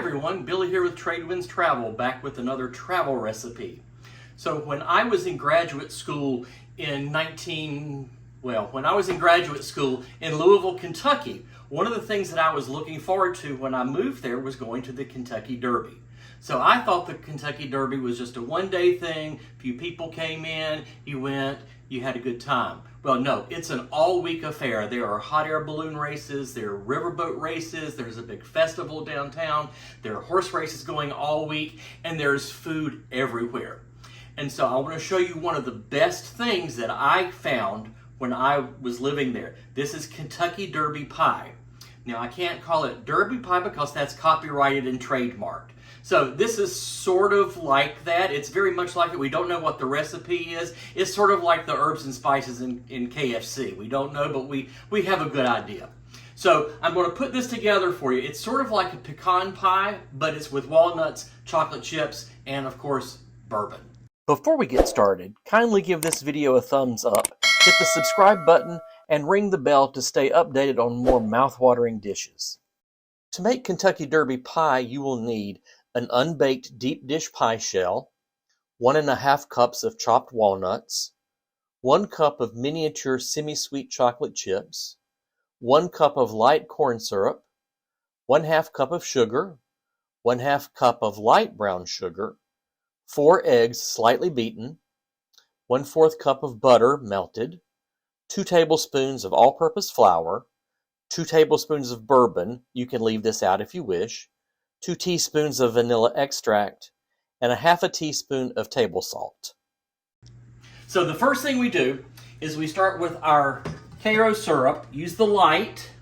everyone, Billy here with Trade Winds Travel, back with another travel recipe. So when I was in graduate school in Louisville, Kentucky, one of the things that I was looking forward to when I moved there was going to the Kentucky Derby. So I thought the Kentucky Derby was just a one-day thing. A few people came in, you went, you had a good time. Well, no, it's an all-week affair. There are hot air balloon races, there are riverboat races, there's a big festival downtown, there are horse races going all week, and there's food everywhere. And so I want to show you one of the best things that I found when I was living there. This is Kentucky Derby pie. Now, I can't call it Derby pie because that's copyrighted and trademarked. So this is sort of like that. It's very much like it. We don't know what the recipe is. It's sort of like the herbs and spices in KFC. We don't know, but we have a good idea. So I'm going to put this together for you. It's sort of like a pecan pie, but it's with walnuts, chocolate chips, and of course, bourbon. Before we get started, kindly give this video a thumbs up, hit the subscribe button, and ring the bell to stay updated on more mouth-watering dishes. To make Kentucky Derby pie, you will need an unbaked deep dish pie shell, 1½ cups of chopped walnuts, 1 cup of miniature semi-sweet chocolate chips, 1 cup of light corn syrup, 1/2 cup of sugar, 1/2 cup of light brown sugar, 4 eggs slightly beaten, 1/4 cup of butter melted, 2 tablespoons of all-purpose flour, 2 tablespoons of bourbon, you can leave this out if you wish, 2 teaspoons of vanilla extract, and 1/2 teaspoon of table salt. So the first thing we do is we start with our Karo syrup. Use the light.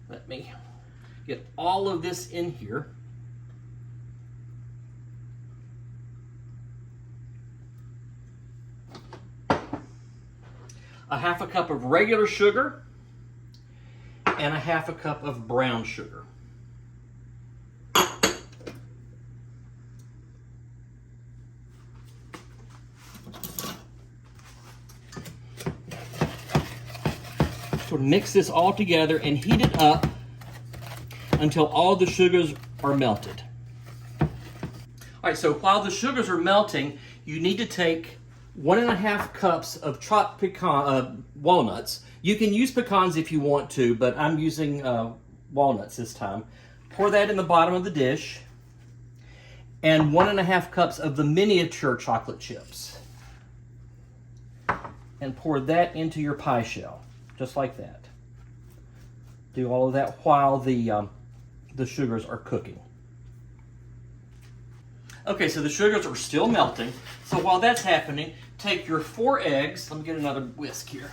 Let me get all of this in here. A 1/2 cup of regular sugar and a 1/2 cup of brown sugar. So mix this all together and heat it up until all the sugars are melted. All right, so while the sugars are melting, you need to take 1½ cups of chopped walnuts. You can use pecans if you want to, but I'm using walnuts this time. Pour that in the bottom of the dish. And 1½ cups of the miniature chocolate chips. And pour that into your pie shell, just like that. Do all of that while the sugars are cooking. Okay, so the sugars are still melting. So while that's happening, take your 4 eggs. Let me get another whisk here.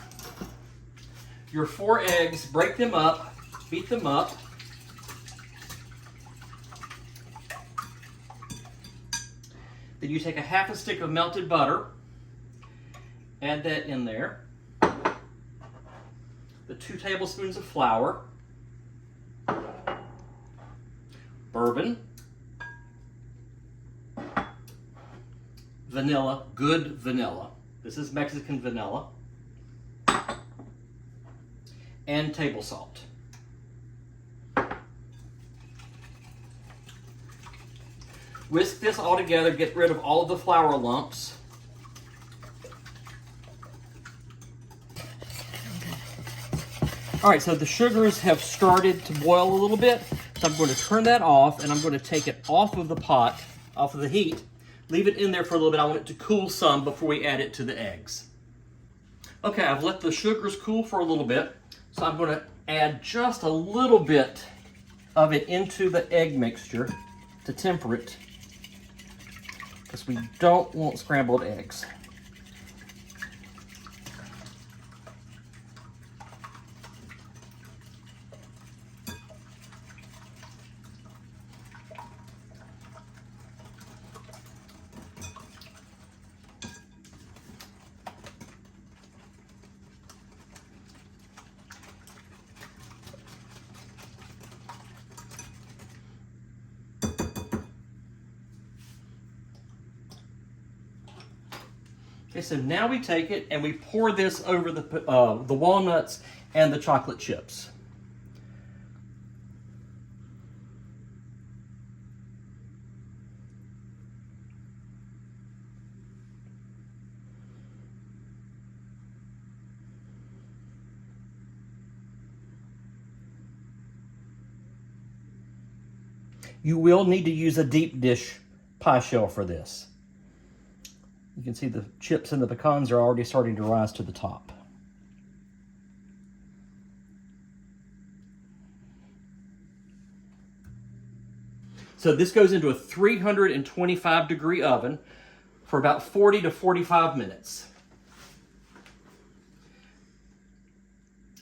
Your 4 eggs, break them up, beat them up. Then you take a 1/2 stick of melted butter, add that in there. The 2 tablespoons of flour, bourbon, vanilla, good vanilla. This is Mexican vanilla. And table salt. Whisk this all together, get rid of all of the flour lumps. All right, so the sugars have started to boil a little bit, so I'm going to turn that off and I'm going to take it off of the pot, off of the heat. Leave it in there for a little bit. I want it to cool some before we add it to the eggs. Okay, I've let the sugars cool for a little bit, so I'm going to add just a little bit of it into the egg mixture to temper it, because we don't want scrambled eggs. Okay, so now we take it and we pour this over the walnuts and the chocolate chips. You will need to use a deep dish pie shell for this. You can see the chips and the pecans are already starting to rise to the top. So this goes into a 325 degree oven for about 40 to 45 minutes.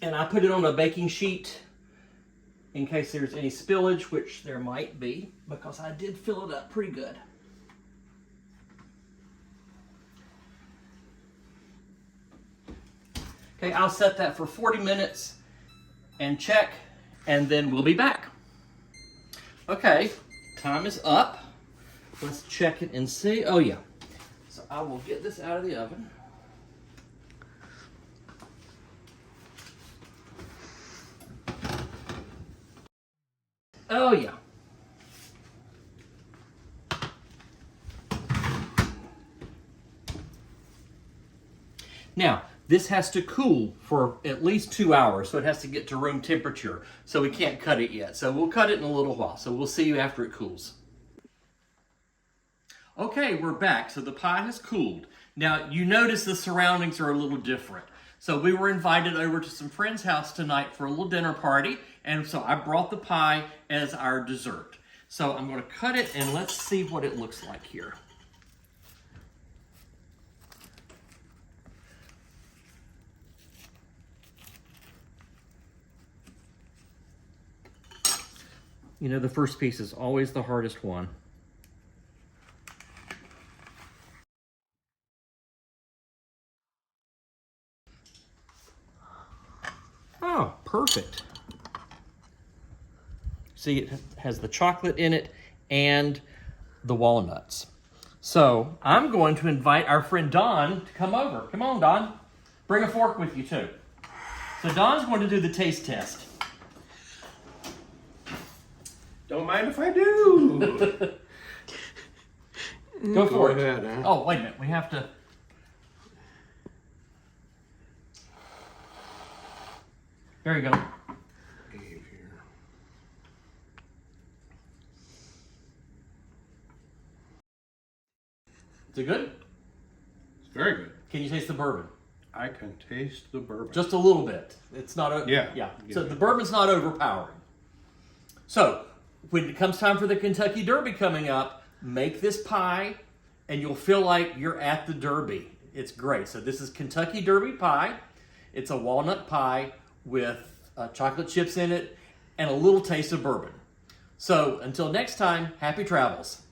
And I put it on a baking sheet in case there's any spillage, which there might be, because I did fill it up pretty good. Okay, I'll set that for 40 minutes and check, and then we'll be back. Okay, time is up. Let's check it and see. Oh yeah. So I will get this out of the oven. Oh yeah. Now, this has to cool for at least 2 hours, so it has to get to room temperature. So we can't cut it yet. So we'll cut it in a little while. So we'll see you after it cools. Okay, we're back. So the pie has cooled. Now, you notice the surroundings are a little different. So we were invited over to some friend's house tonight for a little dinner party, and so I brought the pie as our dessert. So I'm going to cut it, and let's see what it looks like here. You know, the first piece is always the hardest one. Oh, perfect. See, it has the chocolate in it and the walnuts. So I'm going to invite our friend Don to come over. Come on, Don. Bring a fork with you, too. So Don's going to do the taste test. Don't mind if I do. Go for it. Ahead, huh? Oh, wait a minute. We have to... There you go. Is it good? It's very good. Can you taste the bourbon? I can taste the bourbon. Just a little bit. It's not... Yeah. So the bourbon's not overpowering. So, when it comes time for the Kentucky Derby coming up, make this pie and you'll feel like you're at the Derby. It's great. So this is Kentucky Derby pie. It's a walnut pie with chocolate chips in it and a little taste of bourbon. So until next time, happy travels.